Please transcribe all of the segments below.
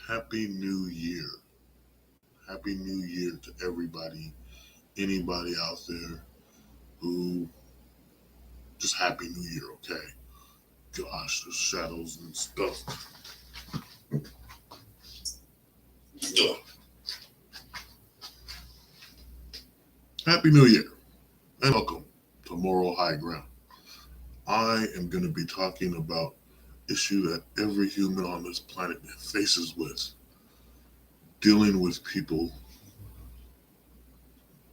Happy New Year. Happy New Year to everybody, anybody out there who just Happy New Year, okay? Gosh, the shadows and stuff. Ugh. Happy New Year and welcome to Moral High Ground. I am going to be talking about issue that every human on this planet faces with dealing with people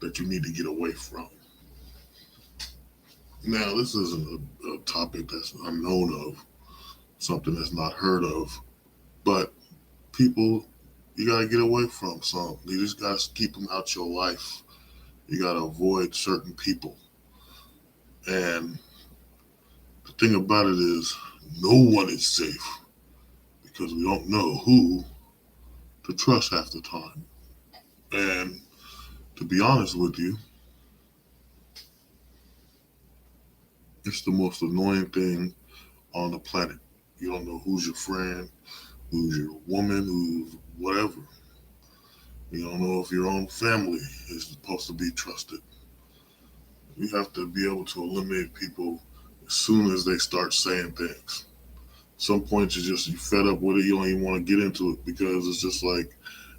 that you need to get away from. Now, this isn't a topic that's unknown of, something that's not heard of, but people you gotta get away from some. You just gotta keep them out your life. You gotta avoid certain people. And the thing about it is, no one is safe because we don't know who to trust half the time. And to be honest with you, it's the most annoying thing on the planet. You don't know who's your friend, who's your woman, who's whatever. You don't know if your own family is supposed to be trusted. You have to be able to eliminate people as soon as they start saying things. Some points you fed up with it. You don't even want to get into it because it's just like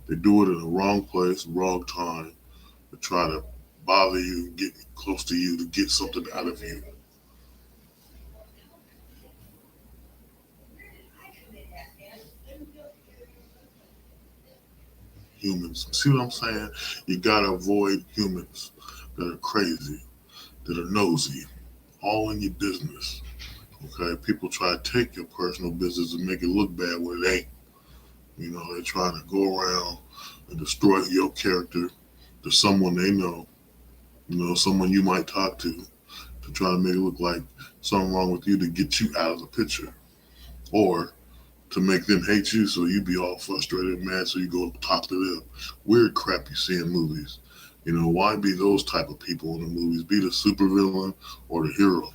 they do it in the wrong place, wrong time to try to bother you and get close to you to get something out of you. Humans, see what I'm saying? You gotta avoid humans that are crazy, that are nosy, all in your business. Okay, people try to take your personal business and make it look bad when it ain't. You know, they're trying to go around and destroy your character to someone they know, someone you might talk to try to make it look like something wrong with you to get you out of the picture. Or to make them hate you so you be all frustrated and mad so you go talk to them. Weird crap you see in movies. Why be those type of people in the movies? Be the supervillain or the hero.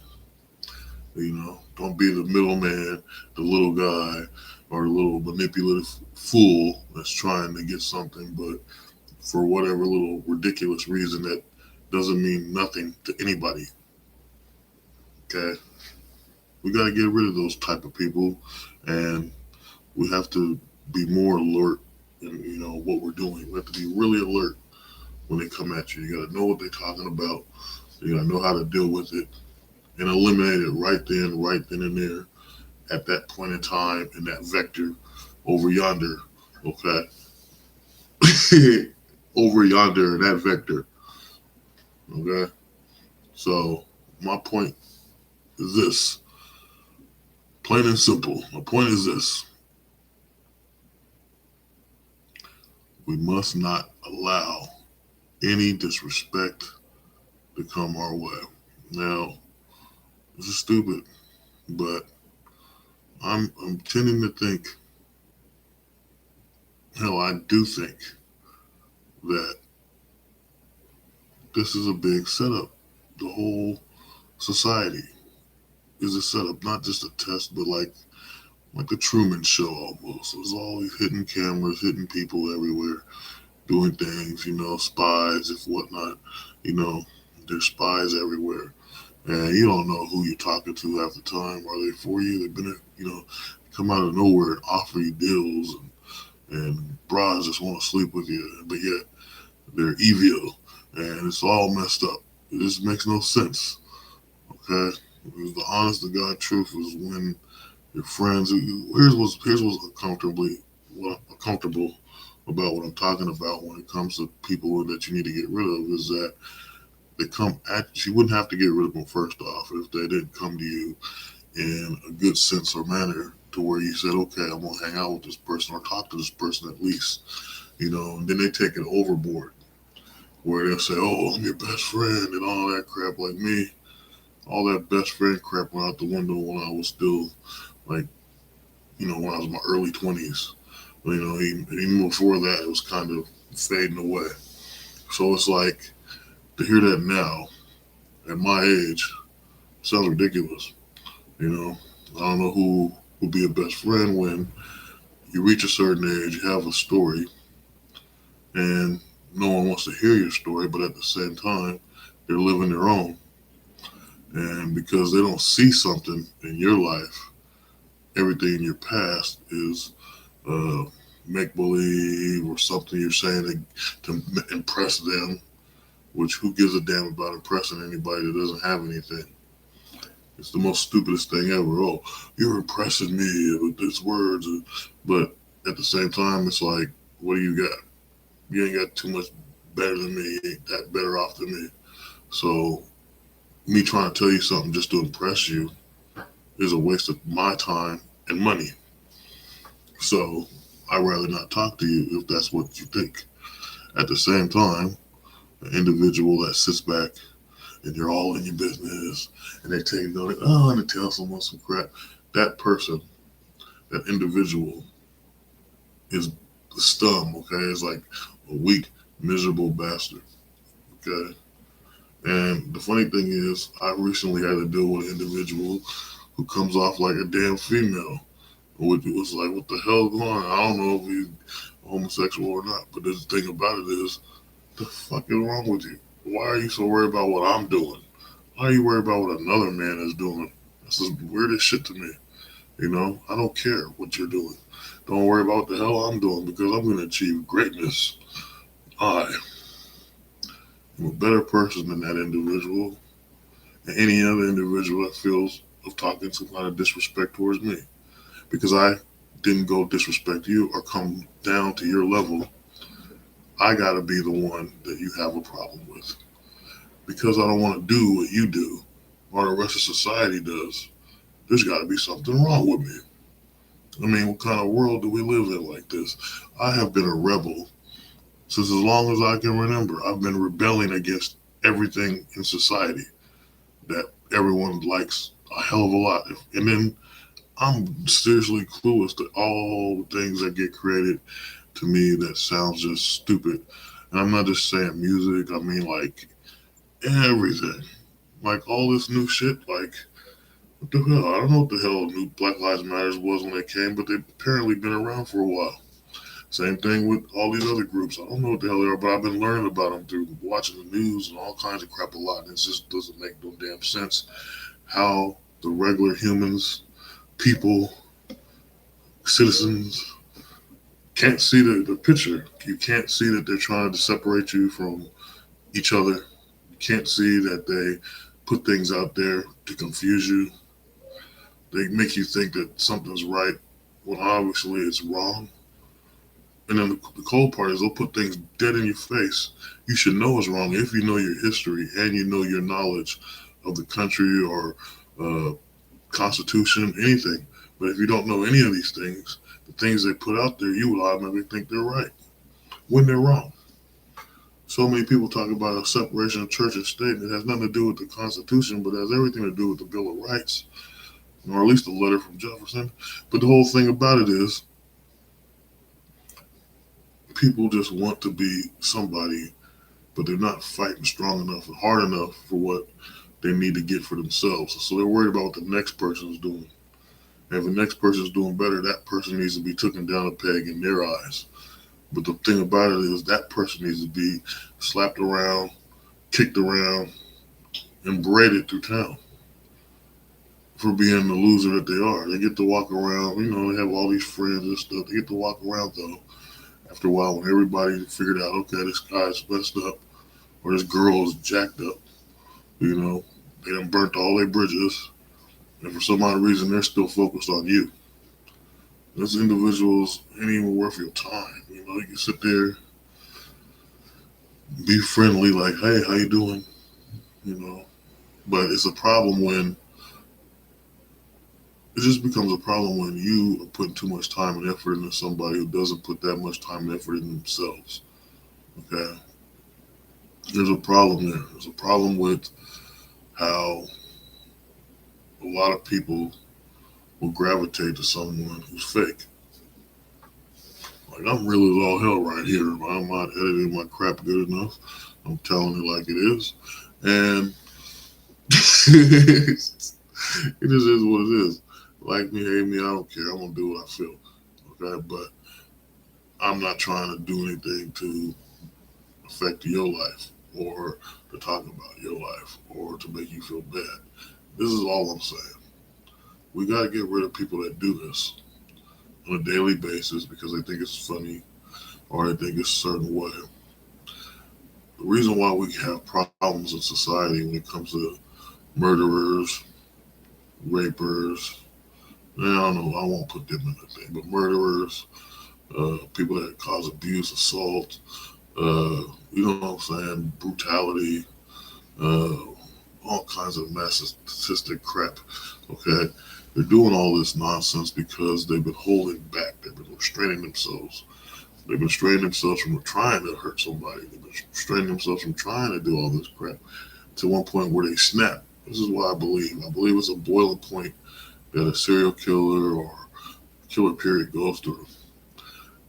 Don't be the middleman, the little guy, or the little manipulative fool that's trying to get something, but for whatever little ridiculous reason that doesn't mean nothing to anybody. Okay, we got to get rid of those type of people, and we have to be more alert in what we're doing. We have to be really alert when they come at you. You got to know what they're talking about. You got to know how to deal with it and eliminate it right then and there at that point in time in that vector over yonder. Okay, over yonder in that vector. Okay, so my point is this, plain and simple. My point is this: we must not allow any disrespect to come our way. Now, this is stupid, but I'm tending to think, hell, I do think that this is a big setup. The whole society is a setup, not just a test, but like the Truman Show almost. There's always hidden cameras, hidden people everywhere doing things, spies, if whatnot, you know, there's spies everywhere. And you don't know who you're talking to half the time. Are they for you? They've been, come out of nowhere and offer you deals, and bras just want to sleep with you, but yet they're evil, and it's all messed up. It just makes no sense. Okay, because the honest to God truth is when your friends. Here's what's uncomfortable about what I'm talking about when it comes to people that you need to get rid of is that they come at you. Wouldn't have to get rid of them first off if they didn't come to you in a good sense or manner to where you said, okay, I'm gonna hang out with this person or talk to this person at least, and then they take it overboard where they'll say, oh, I'm your best friend and all that crap. Like me, all that best friend crap went out the window when I was still like, when I was in my early 20s. Even before that, it was kind of fading away. So it's like to hear that now at my age sounds ridiculous. You know, I don't know who will be a best friend when you reach a certain age, you have a story, and no one wants to hear your story, but at the same time, they're living their own. And because they don't see something in your life, everything in your past is uh, make believe or something you're saying to impress them, which who gives a damn about impressing anybody that doesn't have anything? It's the most stupidest thing ever. Oh, you're impressing me with these words. But at the same time, it's like, what do you got? You ain't got too much better than me. You ain't that better off than me. So me trying to tell you something just to impress you is a waste of my time and money. So I'd rather not talk to you if that's what you think. At the same time, an individual that sits back and you're all in your business and they take note, oh, and to tell someone some crap, that person, that individual is scum, okay? It's like a weak, miserable bastard, okay? And the funny thing is, I recently had to deal with an individual who comes off like a damn female. Which was like, what the hell going on? I don't know if he's homosexual or not, but the thing about it is, the fuck is wrong with you? Why are you so worried about what I'm doing? Why are you worried about what another man is doing? This is the weirdest shit to me. You know, I don't care what you're doing. Don't worry about what the hell I'm doing because I'm going to achieve greatness. I am a better person than that individual and any other individual that feels of talking some kind of disrespect towards me. Because I didn't go disrespect you or come down to your level, I got to be the one that you have a problem with. Because I don't want to do what you do or the rest of society does, there's got to be something wrong with me. I mean, what kind of world do we live in like this? I have been a rebel since as long as I can remember. I've been rebelling against everything in society that everyone likes a hell of a lot. And then I'm seriously clueless to all the things that get created to me that sounds just stupid. And I'm not just saying music, I mean like everything. Like all this new shit, like what the hell? I don't know what the hell new Black Lives Matters was when they came, but they've apparently been around for a while. Same thing with all these other groups. I don't know what the hell they are, but I've been learning about them through watching the news and all kinds of crap a lot. And it just doesn't make no damn sense how the regular humans, people, citizens can't see the picture. You can't see that they're trying to separate you from each other. You can't see that they put things out there to confuse you. They make you think that something's right when obviously it's wrong. And then the cold part is they'll put things dead in your face. You should know it's wrong if you know your history and you know your knowledge of the country or uh, constitution, anything. But if you don't know any of these things, the things they put out there, you will automatically think they're right when they're wrong. So many people talk about a separation of church and state, and it has nothing to do with the Constitution, but it has everything to do with the Bill of Rights, or at least a letter from Jefferson. But the whole thing about it is people just want to be somebody, but they're not fighting strong enough and hard enough for what they need to get for themselves. So they're worried about what the next person is doing. And if the next person is doing better, that person needs to be taken down a peg in their eyes. But the thing about it is that person needs to be slapped around, kicked around, and paraded through town for being the loser that they are. They get to walk around, they have all these friends and stuff. They get to walk around though. After a while, when everybody figured out, okay, this guy's messed up or this girl is jacked up, they done burnt all their bridges, and for some odd reason, they're still focused on you. Those individuals ain't even worth your time. You can sit there, be friendly, like, hey, how you doing? But it's a problem when it just becomes a problem when you are putting too much time and effort into somebody who doesn't put that much time and effort in themselves. Okay? There's a problem there. There's a problem with how a lot of people will gravitate to someone who's fake. Like, I'm real as all hell right here. I'm not editing my crap good enough. I'm telling it like it is. And it just is what it is. Like me, hate me, I don't care. I'm gonna do what I feel. Okay, but I'm not trying to do anything to affect your life or to talk about your life or to make you feel bad. This is all I'm saying. We got to get rid of people that do this on a daily basis because they think it's funny or they think it's a certain way. The reason why we have problems in society when it comes to murderers, rapers, I don't know, I won't put them in the thing, but murderers, people that cause abuse, assault, you know what I'm saying, brutality, uh, all kinds of narcissistic crap. Okay, they're doing all this nonsense because they've been holding back. They've been restraining themselves. They've been restraining themselves from trying to hurt somebody. They've been restraining themselves from trying to do all this crap to one point where they snap. This is what I believe. I believe it's a boiling point that a serial killer or killer period goes through.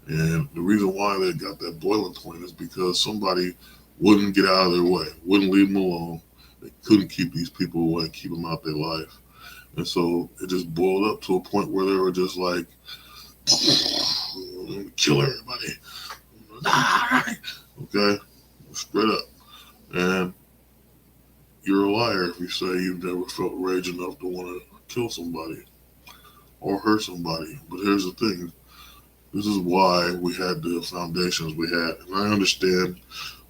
And the reason why they got that boiling point is because somebody wouldn't get out of their way, wouldn't leave them alone. They couldn't keep these people away, keep them out their life. And so it just boiled up to a point where they were just like, kill everybody. Okay? Straight up. And you're a liar if you say you've never felt rage enough to want to kill somebody or hurt somebody. But here's the thing, this is why we had the foundations we had. And I understand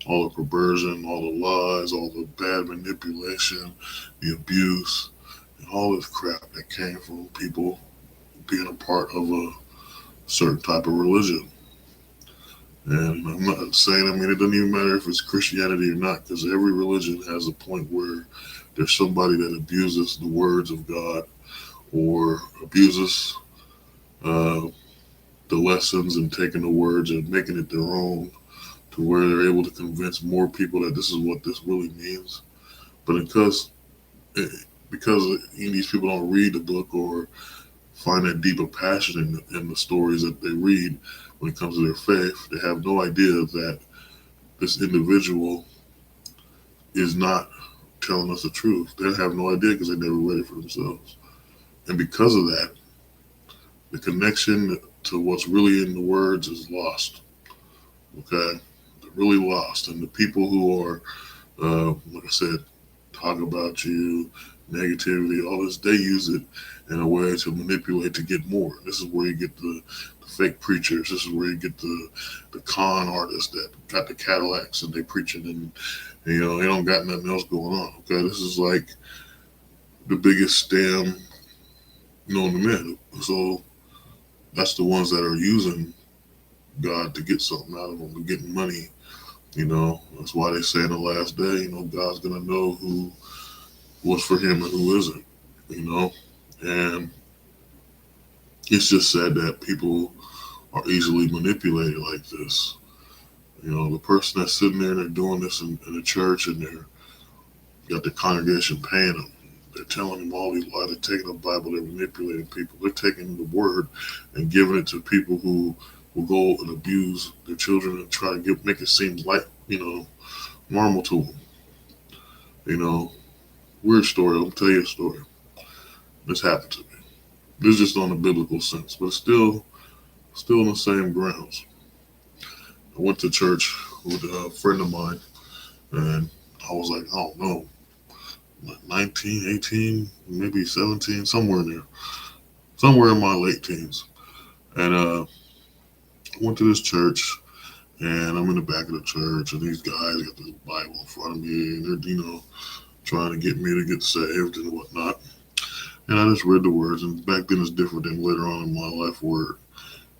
all the perversion, all the lies, all the bad manipulation, the abuse, and all this crap that came from people being a part of a certain type of religion. And I'm not saying, I mean, it doesn't even matter if it's Christianity or not, because every religion has a point where there's somebody that abuses the words of God or abuses uh, the lessons and taking the words and making it their own to where they're able to convince more people that this is what this really means. But eh, because these people don't read the book or find that deeper passion in the stories that they read when it comes to their faith, they have no idea that this individual is not telling us the truth. They have no idea because they never read it for themselves. And because of that, the connection to what's really in the words is lost. Okay? They're really lost. And the people who are, like I said, talk about you, negativity, all this, they use it in a way to manipulate to get more. This is where you get the fake preachers. This is where you get the con artists that got the Cadillacs and they preaching and you know they don't got nothing else going on. Okay, this is like the biggest scam known to man. So that's the ones that are using God to get something out of them, to getting money. You know, that's why they say in the last day, you know, God's gonna know who was for him and who isn't. You know, and it's just sad that people are easily manipulated like this. You know, the person that's sitting there and they're doing this in the church and they're got the congregation paying them. They're telling them all these lies. They're taking the Bible. They're manipulating people. They're taking the word and giving it to people who will go and abuse their children and try to make it seem like normal to them. You know, weird story. I'll tell you a story. This happened to me. This is just on a biblical sense, but it's still in the same grounds. I went to church with a friend of mine, and I was like, I don't know, 19, 18, maybe 17, somewhere in there, somewhere in my late teens. And I went to this church, and I'm in the back of the church, and these guys got this Bible in front of me, and they're, trying to get me to get saved and whatnot. And I just read the words, and back then it's different than later on in my life where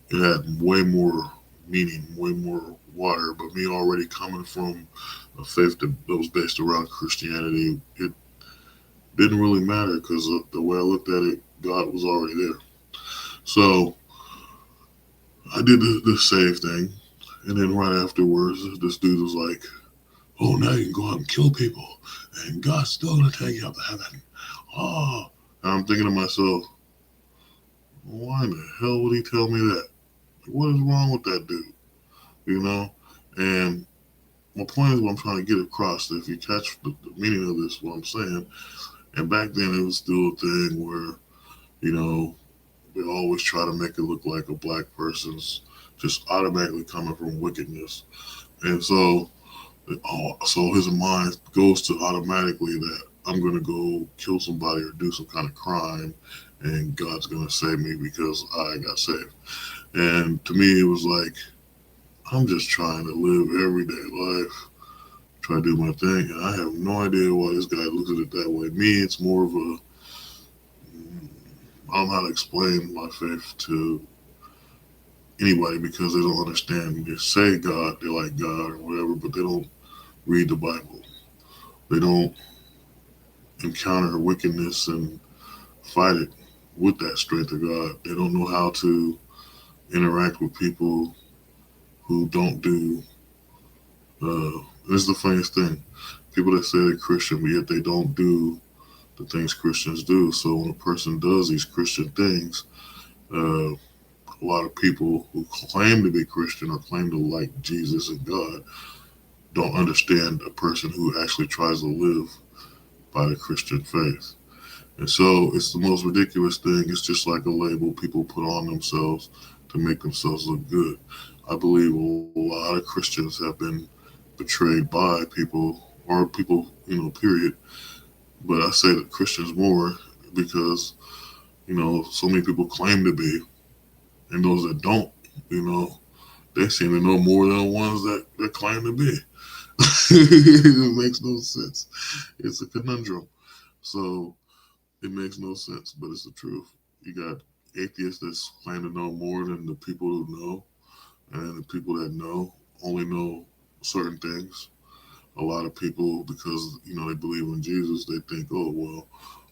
it had way more meaning, way more water. But me already coming from a faith that was based around Christianity, it didn't really matter because the way I looked at it, God was already there. So I did the save thing, and then right afterwards, this dude was like, "Oh, now you can go out and kill people, and God's still gonna take you up to heaven." Oh, and I'm thinking to myself, why in the hell would he tell me that? What is wrong with that dude? You know? And my point is what I'm trying to get across. If you catch the meaning of this, what I'm saying, and back then it was still a thing where You know, they always try to make it look like a black person's just automatically coming from wickedness. And so his mind goes to automatically that I'm going to go kill somebody or do some kind of crime, and God's going to save me because I got saved. And to me, it was like, I'm just trying to live everyday life, try to do my thing, and I have no idea why this guy looks at it that way. Me, it's more of a, I don't know how to explain my faith to anybody because they don't understand. They say God, they like God or whatever, but they don't read the Bible. They don't encounter wickedness and fight it with that strength of God. They don't know how to interact with people who don't do. This is the funniest thing. People that say they're Christian, but yet they don't do the things Christians do. So when a person does these Christian things, a lot of people who claim to be Christian or claim to like Jesus and God don't understand a person who actually tries to live by the Christian faith. And so it's the most ridiculous thing. It's just like a label people put on themselves to make themselves look good. I believe a lot of Christians have been betrayed by people or people, period. But I say that Christians more because, so many people claim to be, and those that don't, you know, they seem to know more than the ones that claim to be. It makes no sense. It's a conundrum. So it makes no sense, but it's the truth. You got atheists that claim to know more than the people who know, and the people that know only know certain things. A lot of people, because they believe in Jesus, they think, oh well,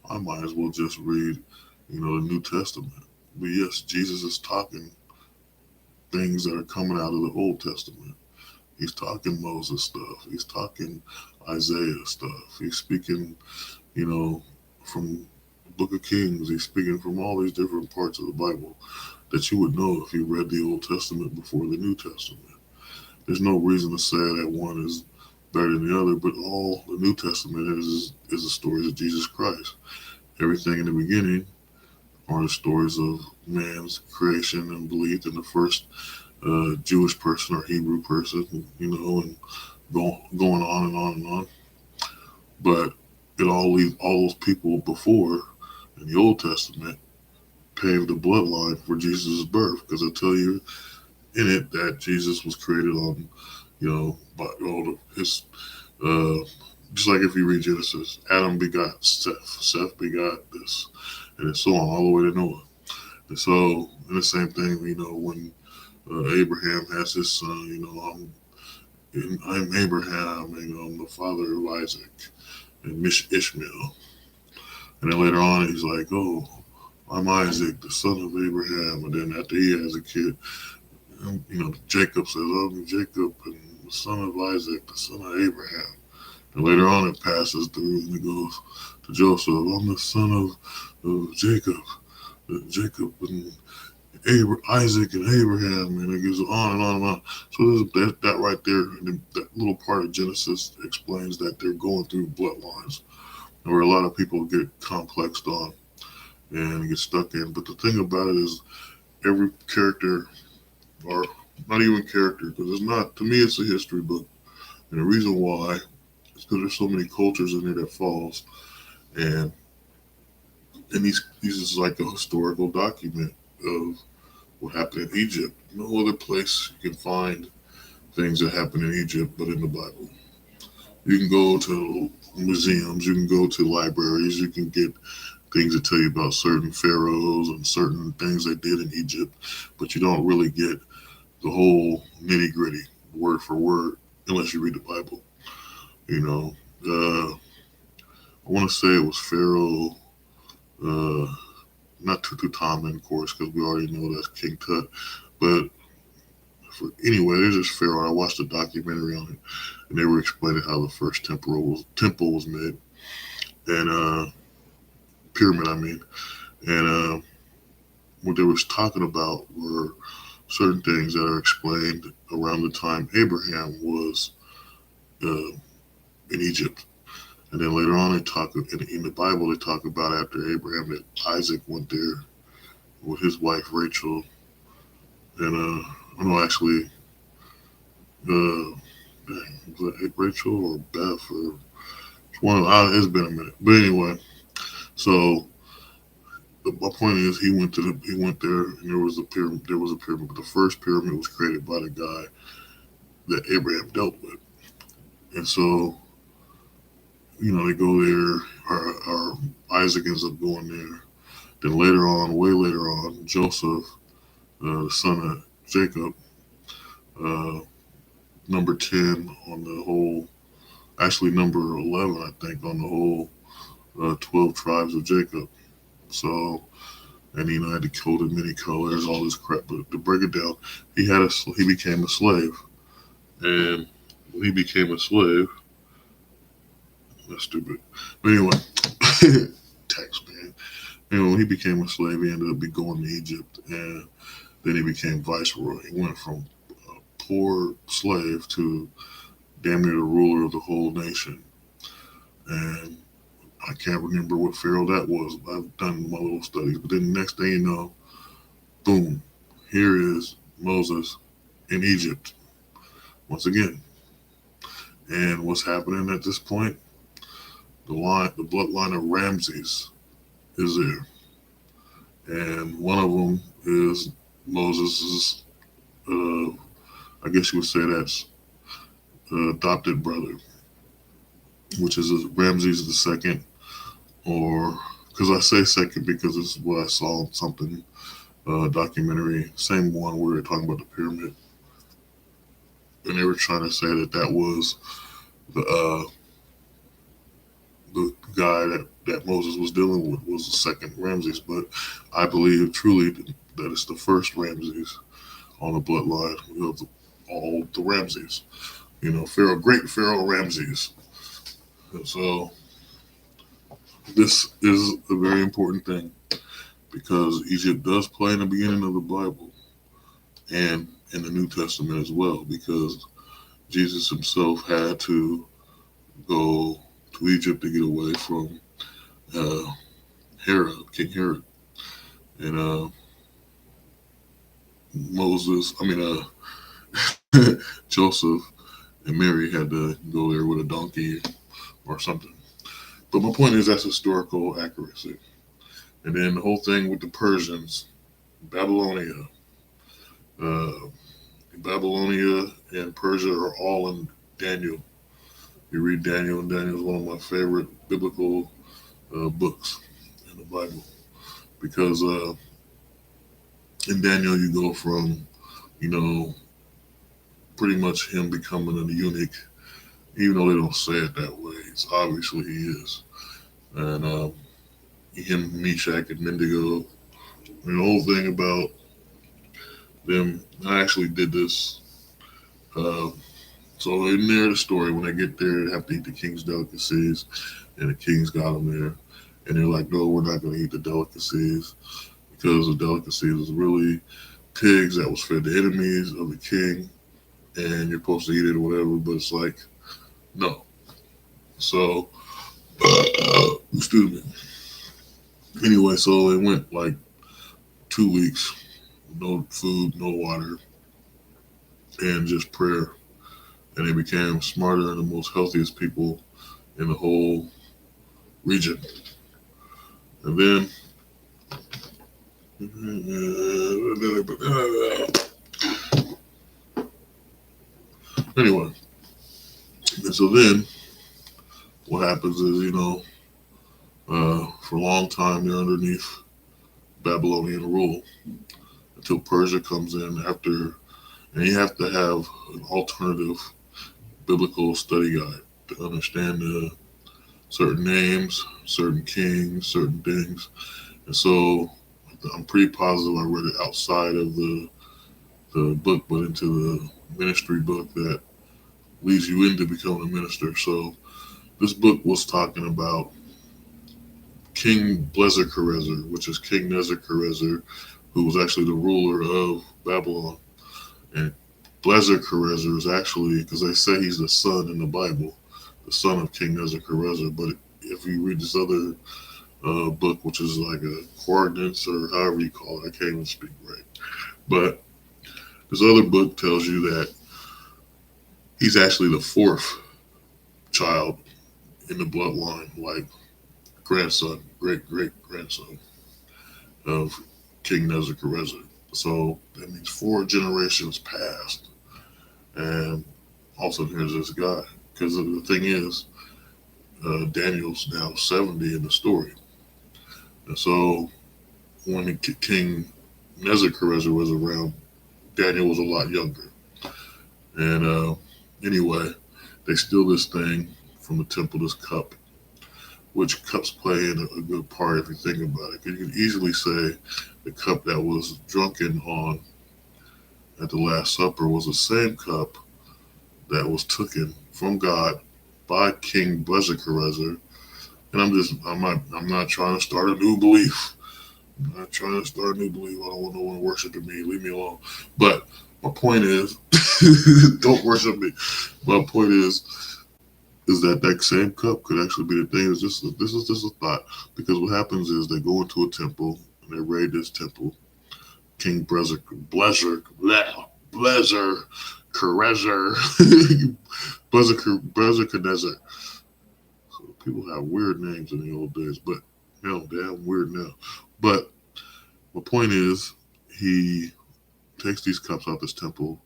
I might as well just read, the New Testament. But yes, Jesus is talking things that are coming out of the Old Testament. He's talking Moses stuff. He's talking Isaiah stuff. He's speaking, from the Book of Kings. He's speaking from all these different parts of the Bible that you would know if you read the Old Testament before the New Testament. There's no reason to say that one is better than the other, but all the New Testament is the stories of Jesus Christ. Everything in the beginning are the stories of man's creation and belief in the first Jewish person or Hebrew person, and going on and on and on. But it all leaves all those people before in the Old Testament paved the bloodline for Jesus' birth, because I tell you in it that Jesus was created on, by all of his, uh, just like if you read Genesis, Adam begot Seth, Seth begot this, and so on, all the way to Noah. And so, and the same thing, when Abraham has his son, I'm Abraham, I'm the father of Isaac and Ishmael. And then later on, he's like, oh, I'm Isaac, the son of Abraham. And then after he has a kid, Jacob says, I'm Jacob and the son of Isaac, the son of Abraham. And later on, it passes through and it goes to Joseph, I'm the son of Jacob, Jacob and Isaac and Abraham, and it goes on and on and on. So that right there, that little part of Genesis explains that they're going through bloodlines, where a lot of people get complexed on and get stuck in. But the thing about it is, every character, or not even character, because it's not, to me, it's a history book. And the reason why is because there's so many cultures in there that falls, and these is like a historical document of what happened in Egypt. No other place you can find things that happen in Egypt but in the Bible. You can go to museums, you can go to libraries, you can get things that tell you about certain pharaohs and certain things they did in Egypt, but you don't really get the whole nitty gritty, word for word, unless you read the Bible. You know, I want to say it was Pharaoh, uh, not Tutankhamun, of course, because we already know that's King Tut, but anyway, there's this pharaoh. I watched a documentary on it, and they were explaining how the first temple was made, and pyramid, I mean, and what they was talking about were certain things that are explained around the time Abraham was uh, in Egypt, And then later on, they talk in the Bible. They talk about after Abraham that Isaac went there with his wife Rachel, and no, actually, uh, was it Rachel or Beth or one? It's been a minute, but anyway. So my point is, he went there, and there was a pyramid. There was a pyramid, but the first pyramid was created by the guy that Abraham dealt with, and so they go there. Or Isaac ends up going there. Then later on, way later on, Joseph, the son of Jacob, uh, number 10 on the whole, actually number 11, I think, on the whole 12 tribes of Jacob. So, and had the coat of many colors, all this crap. But to break it down, he became a slave, and when he became a slave, that's stupid. But anyway, tax man. Anyway, when he became a slave, he ended up going to Egypt, and then he became viceroy. He went from a poor slave to damn near the ruler of the whole nation. And I can't remember what pharaoh that was. I've done my little studies. But then the next thing you know, boom, here is Moses in Egypt once again. And what's happening at this point? The bloodline of Ramses is there. And one of them is Moses's, I guess you would say that's adopted brother, which is Ramses the second, or because I say second because this is what I saw in something documentary, same one where they're talking about the pyramid, and they were trying to say that was the guy that Moses was dealing with was the second Ramses, but I believe truly that it's the first Ramses on the bloodline of all the Ramses. Great Pharaoh Ramses. And so this is a very important thing because Egypt does play in the beginning of the Bible and in the New Testament as well, because Jesus himself had to go to Egypt to get away from King Herod. And Joseph and Mary had to go there with a donkey or something. But my point is that's historical accuracy. And then the whole thing with the Persians, Babylonia. Babylonia and Persia are all in Daniel. You read Daniel, and Daniel is one of my favorite biblical books in the Bible. Because in Daniel you go from, pretty much him becoming a eunuch, even though they don't say it that way. It's obviously he is. And him, Meshach, and Mendigo, and the whole thing about them. I actually did this. So in there, the story, when they get there, they have to eat the king's delicacies, and the king's got them there. And they're like, no, we're not going to eat the delicacies because the delicacies is really pigs that was fed to enemies of the king, and you're supposed to eat it or whatever, but it's like, no. So, excuse me. Anyway, so they went like 2 weeks, no food, no water, and just prayer. And they became smarter and the most healthiest people in the whole region. And then, anyway, and so then what happens is, for a long time they're underneath Babylonian rule until Persia comes in after, and you have to have an alternative biblical study guide to understand certain names, certain kings, certain things. And so I'm pretty positive I read it outside of the book, but into the ministry book that leads you into becoming a minister. So this book was talking about King Nebuchadnezzar, which is King Nebuchadnezzar, who was actually the ruler of Babylon. And Nebuchadnezzar is actually, because they say he's the son in the Bible, the son of King Nebuchadnezzar. But if you read this other book, which is like a coordinates or however you call it, I can't even speak right. But this other book tells you that he's actually the fourth child in the bloodline, like grandson, great great grandson of King Nebuchadnezzar. So that means four generations passed, and also here's this guy. Because the thing is, Daniel's now 70 in the story, and so when King Nebuchadnezzar was around, Daniel was a lot younger. And anyway, they steal this thing from the temple, this cup, which cups play in a good part if you think about it. You can easily say the cup that was drunken on at the Last Supper was the same cup that was taken from God by King Nebuchadnezzar. And I'm not trying to start a new belief. I'm not trying to start a new belief. I don't want no one worshiping me. Leave me alone. But my point is, don't worship me. My point is that that same cup could actually be the thing. This is just a thought, because what happens is they go into a temple and they raid this temple. King Nebuchadnezzar, So people have weird names in the old days, but hell, damn weird now. But my point is, he takes these cups out this temple,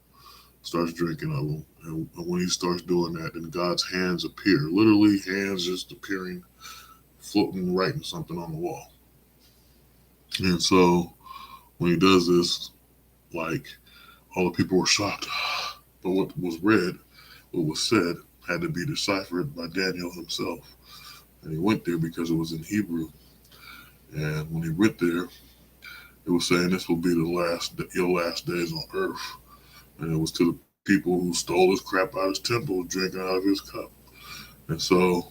starts drinking of them, and when he starts doing that, then God's hands appear, literally hands just appearing, floating, writing something on the wall. And so when he does this, like, all the people were shocked. But what was read, what was said, had to be deciphered by Daniel himself. And he went there because it was in Hebrew. And when he went there, it was saying this will be your last days on earth. And it was to the people who stole his crap out of his temple, drinking out of his cup. And so,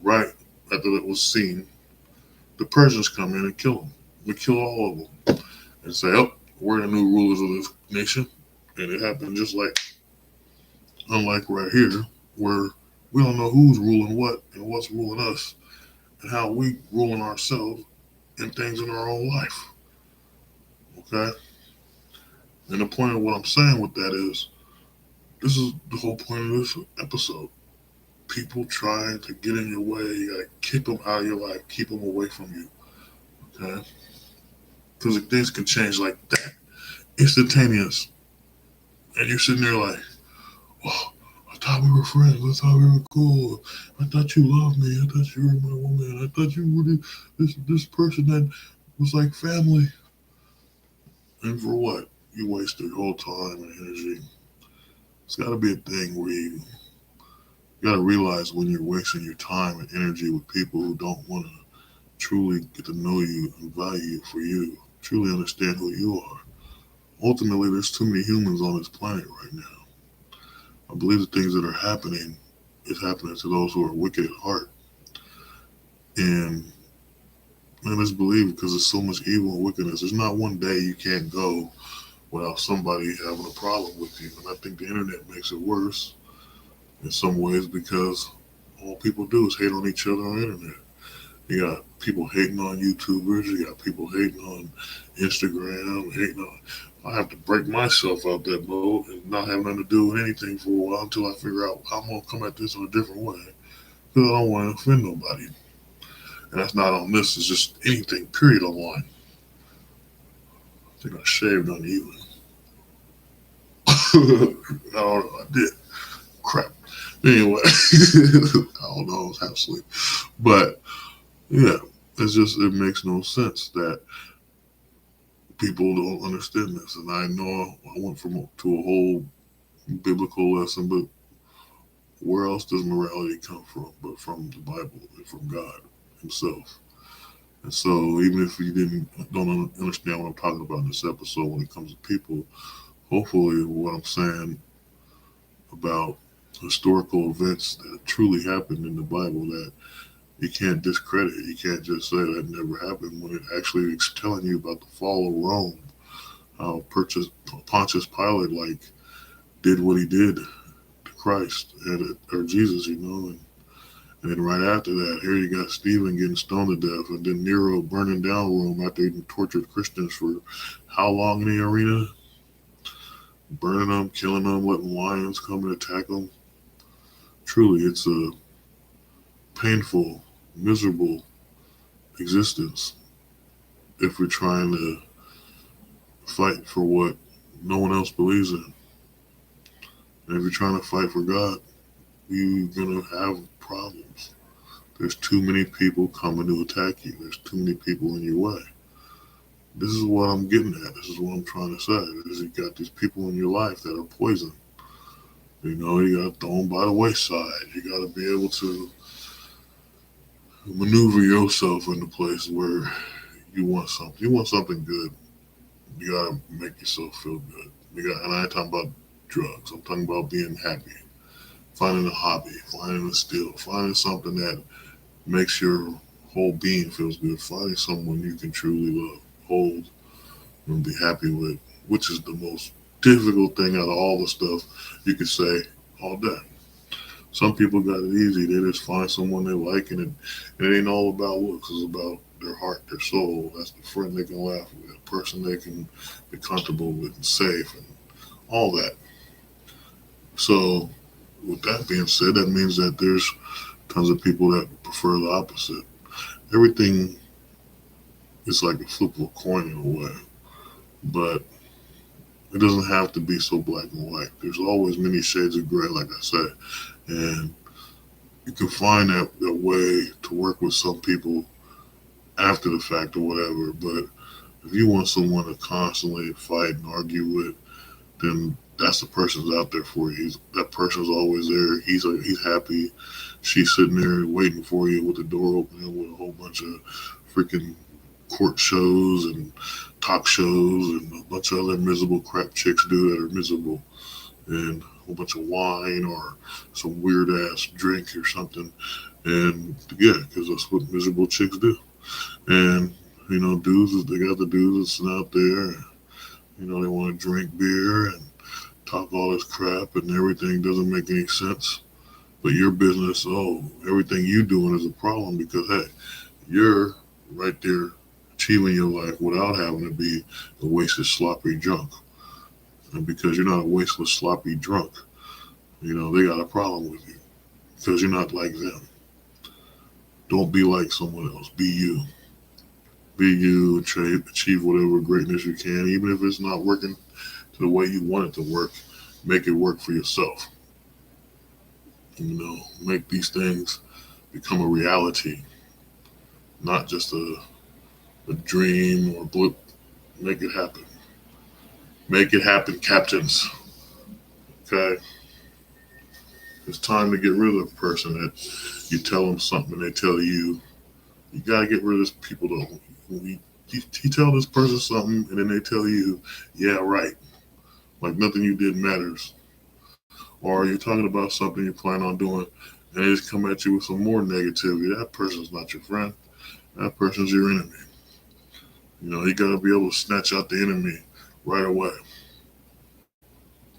right after it was seen, the Persians come in and kill him. We kill all of them and say, oh, we're the new rulers of this nation. And it happened just unlike right here, where we don't know who's ruling what and what's ruling us and how we ruling ourselves and things in our own life. Okay? And the point of what I'm saying with that is, this is the whole point of this episode. People trying to get in your way, you gotta keep them out of your life, keep them away from you. Okay? Because things can change like that. Instantaneous. And you're sitting there like, oh, I thought we were friends. I thought we were cool. I thought you loved me. I thought you were my woman. I thought you were this person that was like family. And for what? You wasted your whole time and energy. It's got to be a thing where you got to realize when you're wasting your time and energy with people who don't want to truly get to know you and value you for you, truly understand who you are. Ultimately, there's too many humans on this planet right now. I believe the things that are happening is happening to those who are wicked at heart. And man, let's believe, because there's so much evil and wickedness. There's not one day you can't go without somebody having a problem with you. And I think the internet makes it worse in some ways, because all people do is hate on each other on the internet. You got people hating on YouTubers. You got people hating on Instagram, hating on. I have to break myself out that mode and not have nothing to do with anything for a while until I figure out how I'm going to come at this in a different way. Because I don't want to offend nobody. And that's not on this, it's just anything, period, online. I think I shaved uneven. I don't know, I did. Crap. Anyway, I don't know, I was half asleep. But, yeah, it makes no sense that people don't understand this. And I know I went to a whole biblical lesson, but where else does morality come from but from the Bible and from God himself? And so even if you don't understand what I'm talking about in this episode when it comes to people, hopefully what I'm saying about historical events that truly happened in the Bible, that you can't discredit. You can't just say that never happened when it actually is telling you about the fall of Rome, how Pontius Pilate did what he did to Christ or Jesus, and And then right after that, here you got Stephen getting stoned to death, and then Nero burning down Rome after he tortured Christians for how long in the arena? Burning them, killing them, letting lions come and attack them. Truly, it's a painful, miserable existence if we're trying to fight for what no one else believes in. And if you're trying to fight for God, you're going to have problems. There's too many people coming to attack you. There's too many people in your way. This is what I'm getting at. This is what I'm trying to say. Is you got these people in your life that are poison. You know, you got to throw them by the wayside. You got to be able to maneuver yourself into a place where you want something. You want something good. You got to make yourself feel good. And I ain't talking about drugs. I'm talking about being happy, finding a hobby, finding a skill, finding something that makes your whole being feels good. Finding someone you can truly love, hold, and be happy with, which is the most difficult thing out of all the stuff you could say all day. Some people got it easy. They just find someone they like, and it ain't all about looks. It's about their heart, their soul. That's the friend they can laugh with, a person they can be comfortable with and safe, and all that. So, with that being said, that means that there's tons of people that prefer the opposite. Everything is like a flip of a coin in a way, but it doesn't have to be so black and white. There's always many shades of gray, like I said, and you can find that way to work with some people after the fact or whatever. But if you want someone to constantly fight and argue with, then that's the person's out there for you. That person's always there. He's happy. She's sitting there waiting for you with the door open with a whole bunch of freaking court shows and talk shows and a bunch of other miserable crap chicks do that are miserable, and a whole bunch of wine or some weird ass drink or something. And yeah, because that's what miserable chicks do. And you know, they got the dudes that's out there. You know, they want to drink beer and talk all this crap, and everything doesn't make any sense. But your business, everything you doing is a problem because hey, you're right there achieving your life without having to be a wasted, sloppy drunk. And because you're not a wasteless, sloppy drunk, you know, they got a problem with you because you're not like them. Don't be like someone else. Be you. Be you. Achieve whatever greatness you can, even if it's not working to the way you want it to work. Make it work for yourself. You know, make these things become a reality, not just a dream or a blip. Make it happen. Make it happen, captains. Okay? It's time to get rid of the person that you tell them something and they tell you. You gotta get rid of this people though. You tell this person something and then they tell you, yeah, right. Like nothing you did matters. Or you're talking about something you plan on doing and they just come at you with some more negativity. That person's not your friend. That person's your enemy. You know, you gotta be able to snatch out the enemy right away.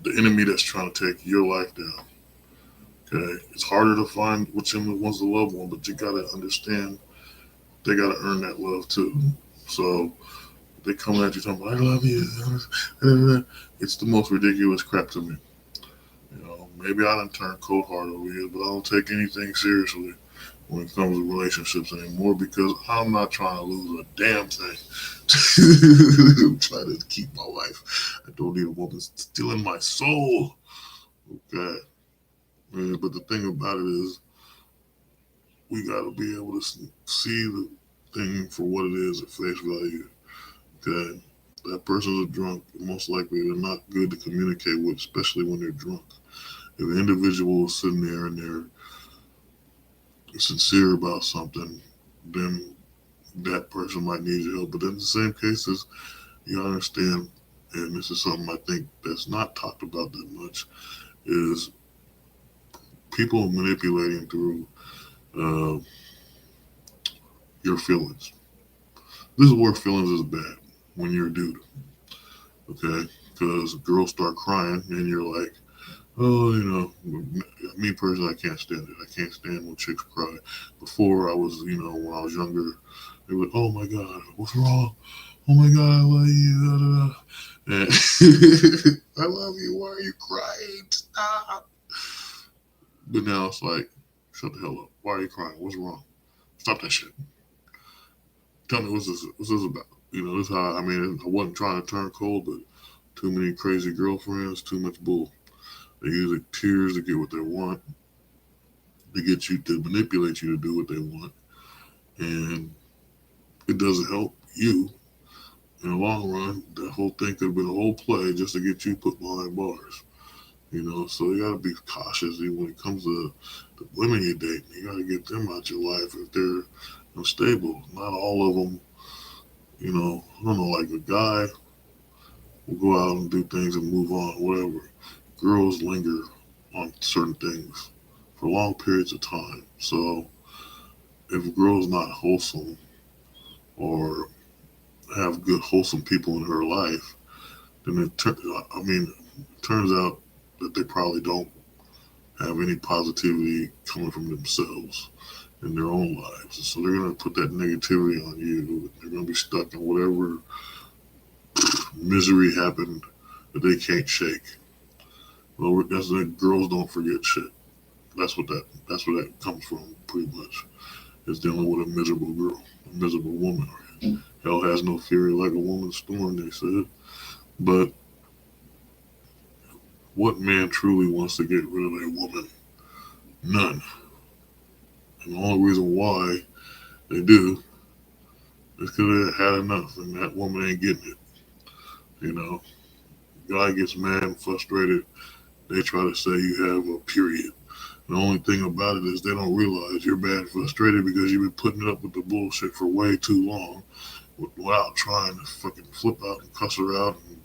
The enemy that's trying to take your life down. Okay, it's harder to find which one wants the loved one, but you gotta understand they gotta earn that love too. So they come at you talking, "I love you." It's the most ridiculous crap to me. You know, maybe I done turned cold hearted over here, but I don't take anything seriously when it comes to relationships anymore because I'm not trying to lose a damn thing. I'm trying to keep my life. I don't need a woman stealing my soul. Okay. Yeah, but the thing about it is, we got to be able to see the thing for what it is at face value. Okay. That person's a drunk. Most likely they're not good to communicate with, especially when they're drunk. If an individual is sitting there and they're sincere about something, then that person might need your help. But in the same cases, you understand, and this is something I think that's not talked about that much, is people manipulating through uh, your feelings. This is where feelings is bad when you're a dude, okay? Because girls start crying and you're like, Oh, me personally, I can't stand it. I can't stand when chicks cry. Before I was, when I was younger, they would, oh my God, what's wrong? Oh my God, I love you. Da, da, da. And I love you. Why are you crying? Stop. But now it's like, shut the hell up. Why are you crying? What's wrong? Stop that shit. Tell me what's this about? This how I wasn't trying to turn cold, but too many crazy girlfriends, too much bull. They use like tears to get what they want, to get you to manipulate you to do what they want, and it doesn't help you in the long run. That whole thing could have been a whole play just to get you put behind bars. So you gotta be cautious when it comes to the women you date. You gotta get them out your life if they're unstable. Not all of them. I don't know, like a guy will go out and do things and move on, whatever. Girls linger on certain things for long periods of time. So if a girl's not wholesome or have good wholesome people in her life, then it turns out that they probably don't have any positivity coming from themselves in their own lives. So they're gonna put that negativity on you. They're gonna be stuck in whatever misery happened that they can't shake. Well, that's that girls don't forget shit. That's where that comes from, pretty much. Is dealing with a miserable girl, a miserable woman. Hell has no fury like a woman's scorn, they said. But what man truly wants to get rid of a woman? None. And the only reason why they do is because they had enough and that woman ain't getting it. You know, guy gets mad and frustrated. They try to say you have a period. The only thing about it is they don't realize you're bad and frustrated because you've been putting up with the bullshit for way too long without trying to fucking flip out and cuss her out and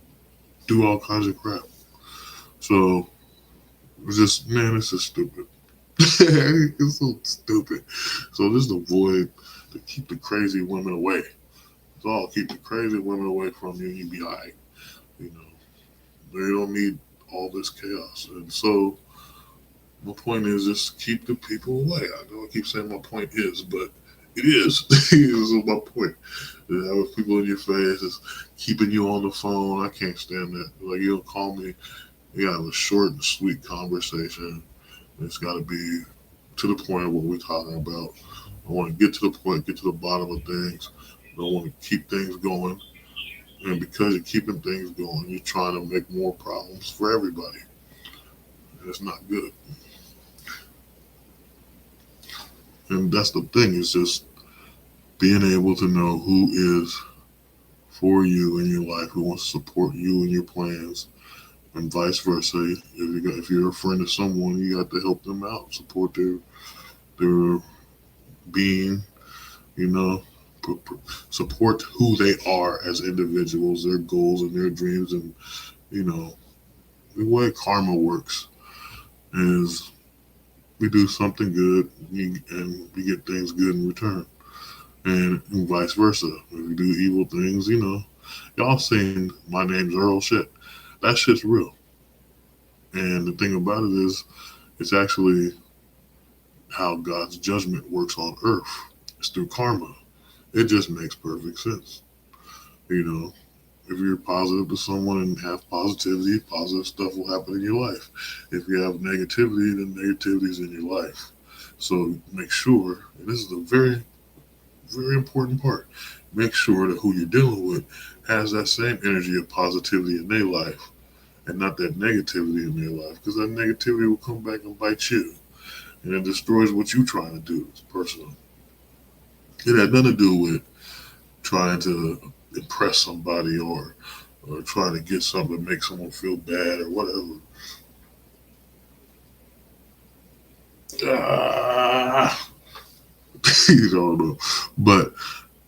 do all kinds of crap. So it's just stupid. It's so stupid. So just avoid to keep the crazy women away. It's all keep the crazy women away from you and you be alright. You know, they don't need all this chaos. And so my point is just keep the people away. I know I keep saying my point is, but it is. This is my point. Having people in your face is keeping you on the phone. I can't stand that. Like you don't call me. You gotta have a short and sweet conversation. It's gotta be to the point of what we're talking about. I want to get to the point, get to the bottom of things. I don't want to keep things going. And because you're keeping things going, you're trying to make more problems for everybody. And it's not good. And that's the thing, is just being able to know who is for you in your life, who wants to support you and your plans, and vice versa. If you're a friend of someone, you got to help them out, support their being, you know, support who they are as individuals, their goals and their dreams, and you know the way karma works is we do something good and we get things good in return, and vice versa. If we do evil things, y'all seen My Name's Earl shit. That shit's real, and the thing about it is, it's actually how God's judgment works on earth. It's through karma. It just makes perfect sense. You know, if you're positive to someone and have positivity, positive stuff will happen in your life. If you have negativity, then negativity is in your life. So make sure, and this is a very, very important part, make sure that who you're dealing with has that same energy of positivity in their life and not that negativity in their life. Because that negativity will come back and bite you. And it destroys what you're trying to do as a person. It had nothing to do with trying to impress somebody or trying to get something to make someone feel bad or whatever. Ah, you don't know. But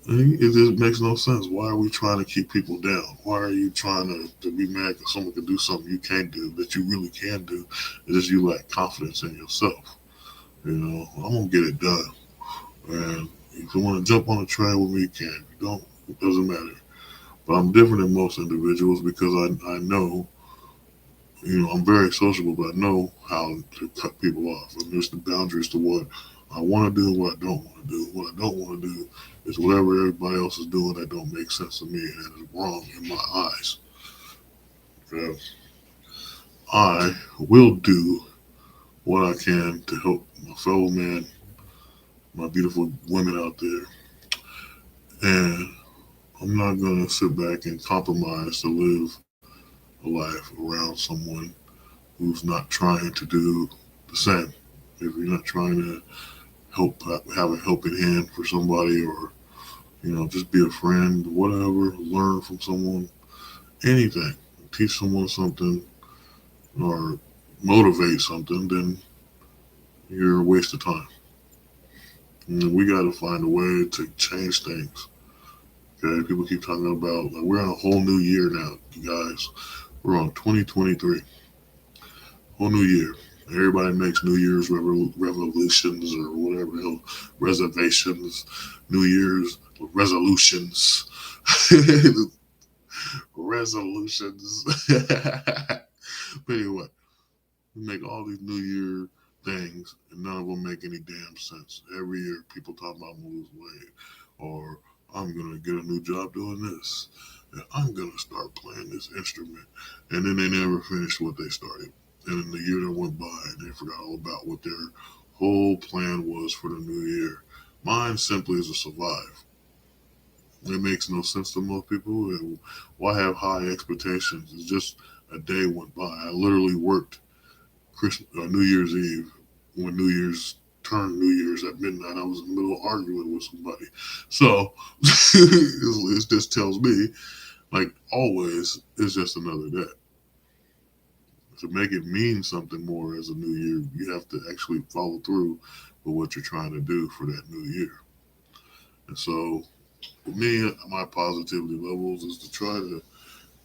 it just makes no sense. Why are we trying to keep people down? Why are you trying to be mad because someone can do something you can't do that you really can do? It's just you lack confidence in yourself. I'm gonna get it done. And if you want to jump on a train with me, you can. If you don't, it doesn't matter. But I'm different than most individuals because I know, I'm very sociable, but I know how to cut people off. And there's the boundaries to what I want to do and what I don't want to do. What I don't want to do is whatever everybody else is doing that don't make sense to me and that is wrong in my eyes. Because I will do what I can to help my fellow man, my beautiful women out there. And I'm not going to sit back and compromise to live a life around someone who's not trying to do the same. If you're not trying to help, have a helping hand for somebody, or just be a friend, whatever, learn from someone, anything, teach someone something, or motivate something, then you're a waste of time. And we got to find a way to change things. Okay, people keep talking about like we're in a whole new year now, you guys. We're on 2023, whole new year. Everybody makes New Year's revolutions or whatever the hell, reservations, New Year's resolutions, resolutions. But anyway, we make all these New Year things, and none of them make any damn sense. Every year, people talk about I'm gonna lose weight, or I'm gonna get a new job doing this, and I'm gonna start playing this instrument, and then they never finish what they started. And then the year that went by, and they forgot all about what their whole plan was for the new year. Mine simply is to survive. It makes no sense to most people. And why have high expectations? It's just a day went by. I literally worked Christmas, New Year's Eve, when New Year's turned New Year's at midnight. I was in the middle of arguing with somebody. So it just tells me, like always, it's just another day. To make it mean something more as a new year, you have to actually follow through with what you're trying to do for that new year. And so, for me, my positivity levels is to try to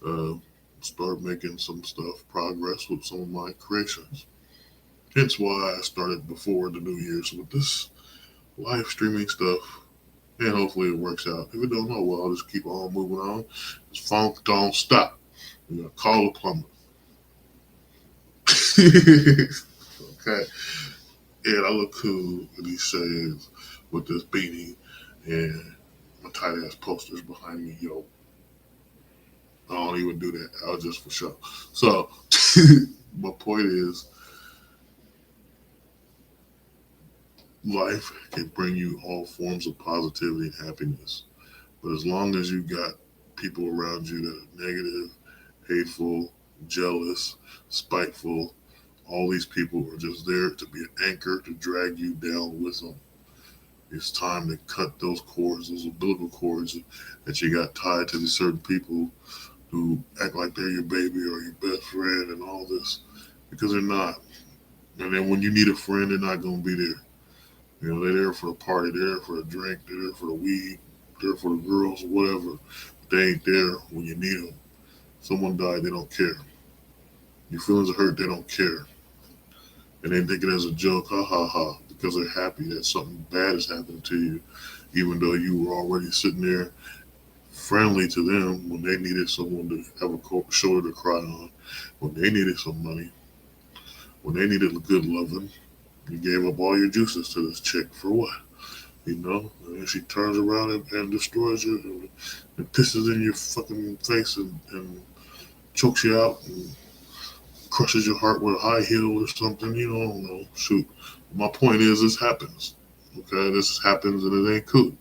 uh, start making some stuff progress with some of my creations. Hence why I started before the New Year's with this live streaming stuff. And hopefully it works out. If it don't know, well, I'll just keep on moving on. This funk don't stop. You gotta call a plumber. Okay. And I look cool with these shades with this beanie and my tight ass posters behind me, yo. I don't even do that. I was just for show. So my point is life can bring you all forms of positivity and happiness. But as long as you got people around you that are negative, hateful, jealous, spiteful, all these people are just there to be an anchor to drag you down with them. It's time to cut those cords, those umbilical cords that you got tied to these certain people who act like they're your baby or your best friend and all this because they're not. And then when you need a friend, they're not going to be there. They're there for the party, they're there for the drink, they're there for the weed, they're there for the girls, whatever. But they ain't there when you need them. Someone died, they don't care. Your feelings are hurt, they don't care. And they think it as a joke, ha ha ha, because they're happy that something bad is happening to you, even though you were already sitting there friendly to them when they needed someone to have a shoulder to cry on, when they needed some money, when they needed a good loving. You gave up all your juices to this chick for what? And then she turns around and destroys you and pisses in your fucking face and chokes you out and crushes your heart with a high heel or something. I don't know. Shoot. My point is, this happens. Okay, this happens and it ain't cool.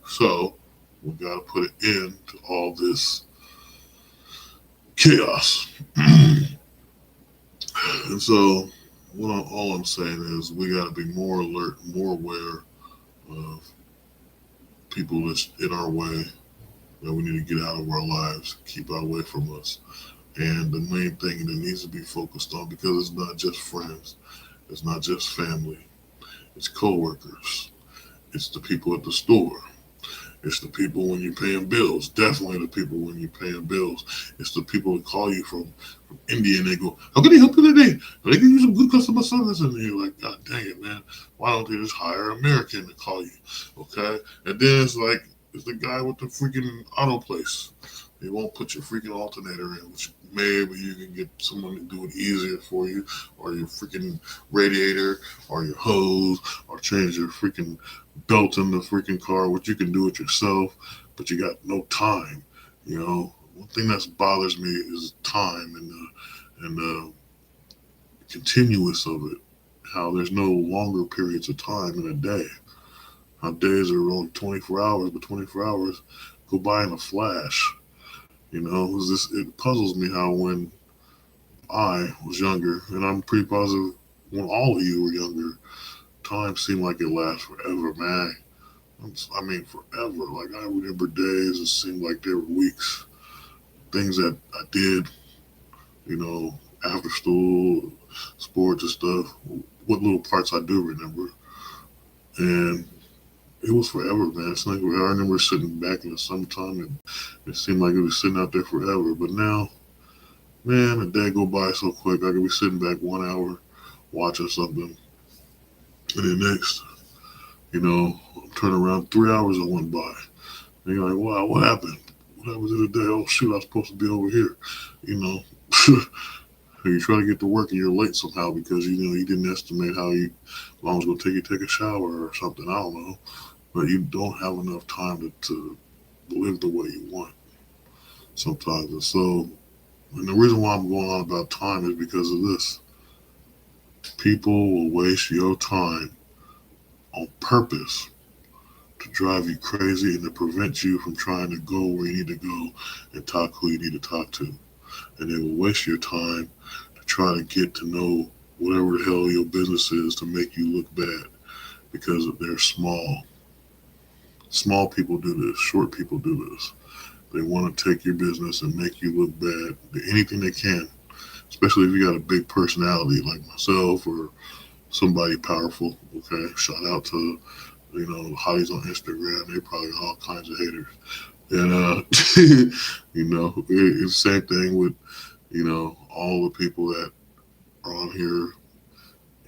So we gotta put an end to all this chaos. And so, all I'm saying is, we gotta be more alert, more aware of people that's in our way that we need to get out of our lives, keep out away from us. And the main thing that needs to be focused on, because it's not just friends, it's not just family, it's coworkers, it's the people at the store, it's the people when you're paying bills. Definitely the people when you're paying bills. It's the people that call you from India and they go, "How can I help you today? They can use some good customer service." And you're like, "God dang it, man! Why don't they just hire an American to call you?" Okay, and then it's like is the guy with the freaking auto place. They won't put your freaking alternator in, which maybe you can get someone to do it easier for you, or your freaking radiator, or your hose, or change your freaking belt in the freaking car, which you can do it yourself, but you got no time. You know, one thing that bothers me is time and the continuous of it. How there's no longer periods of time in a day. How days are only 24 hours, but 24 hours go by in a flash. You know, it puzzles me how when I was younger, and I'm pretty positive when all of you were younger, time seemed like it lasts forever, man. I mean, forever. Like, I remember days that seemed like they were weeks. Things that I did, you know, after school, sports and stuff, what little parts I do remember. And it was forever, man. It's like I remember sitting back in the summertime and it seemed like it was sitting out there forever. But now, man, a day go by so quick. I could be sitting back 1 hour watching something, and the next, you know, I'm turning around 3 hours that went by. And you're like, wow, what happened? What happened to the day? Oh shoot, I was supposed to be over here. You know, you try to get to work and you're late somehow because you know you didn't estimate long it's gonna take you to take a shower or something. I don't know, but you don't have enough time to live the way you want sometimes. And so, and the reason why I'm going on about time is because of this. People will waste your time on purpose to drive you crazy and to prevent you from trying to go where you need to go and talk who you need to talk to. And they will waste your time to try to get to know whatever the hell your business is to make you look bad because they're small. Small people do this. Short people do this. They want to take your business and make you look bad. Anything they can, especially if you got a big personality like myself or somebody powerful. Okay, shout out to the hotties on Instagram. They probably got all kinds of haters, and it's the same thing with all the people that are on here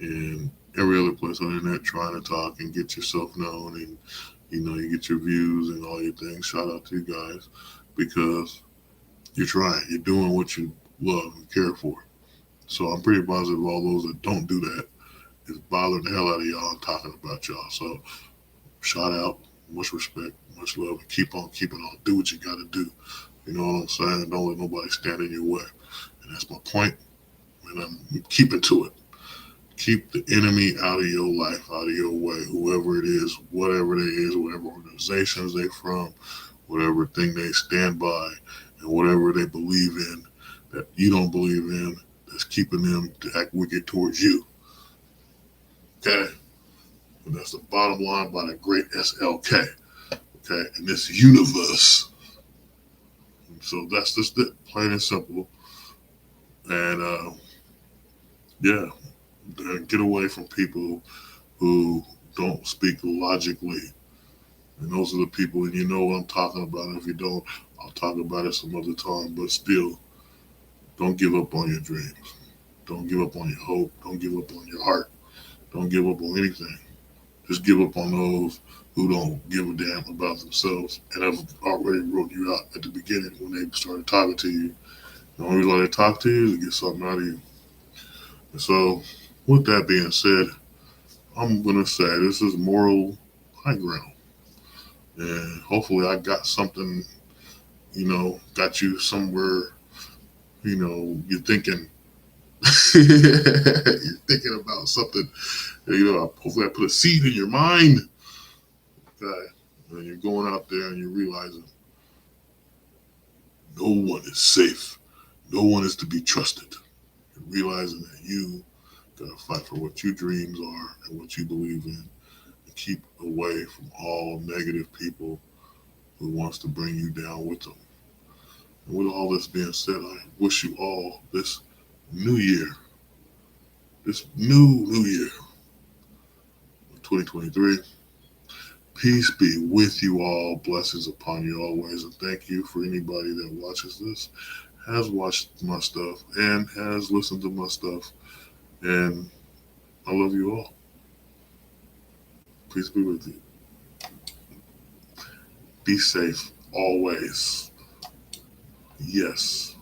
and every other place on the internet trying to talk and get yourself known and you get your views and all your things. Shout out to you guys because you're trying. You're doing what you love and care for. So I'm pretty positive all those that don't do that is bothering the hell out of y'all and talking about y'all. So shout out, much respect, much love, and keep on keeping on. Do what you got to do. You know what I'm saying? Don't let nobody stand in your way. And that's my point, and I'm keeping to it. Keep the enemy out of your life, out of your way, whoever it is, whatever they is, whatever organizations they from, whatever thing they stand by, and whatever they believe in that you don't believe in, that's keeping them to act wicked towards you. Okay? And that's the bottom line by the great SLK. Okay? In this universe. So that's just it, plain and simple. And yeah, get away from people who don't speak logically. And those are the people, and you know what I'm talking about. And if you don't, I'll talk about it some other time. But still, don't give up on your dreams. Don't give up on your hope. Don't give up on your heart. Don't give up on anything. Just give up on those who don't give a damn about themselves and have already wrote you out at the beginning when they started talking to you. The only reason they talk to you is to get something out of you. And so, with that being said, I'm going to say this is moral high ground. And hopefully I got something, got you somewhere, you're thinking, you're thinking about something, hopefully I put a seed in your mind. Okay. And you're going out there and you're realizing no one is safe. No one is to be trusted. You're realizing that you gotta fight for what your dreams are and what you believe in and keep away from all negative people who wants to bring you down with them. And with all this being said, I wish you all this new year, this new year of 2023. Peace be with you all. Blessings upon you always. And thank you for anybody that watches this, has watched my stuff, and has listened to my stuff. And I love you all. Peace be with you. Be safe always. Yes.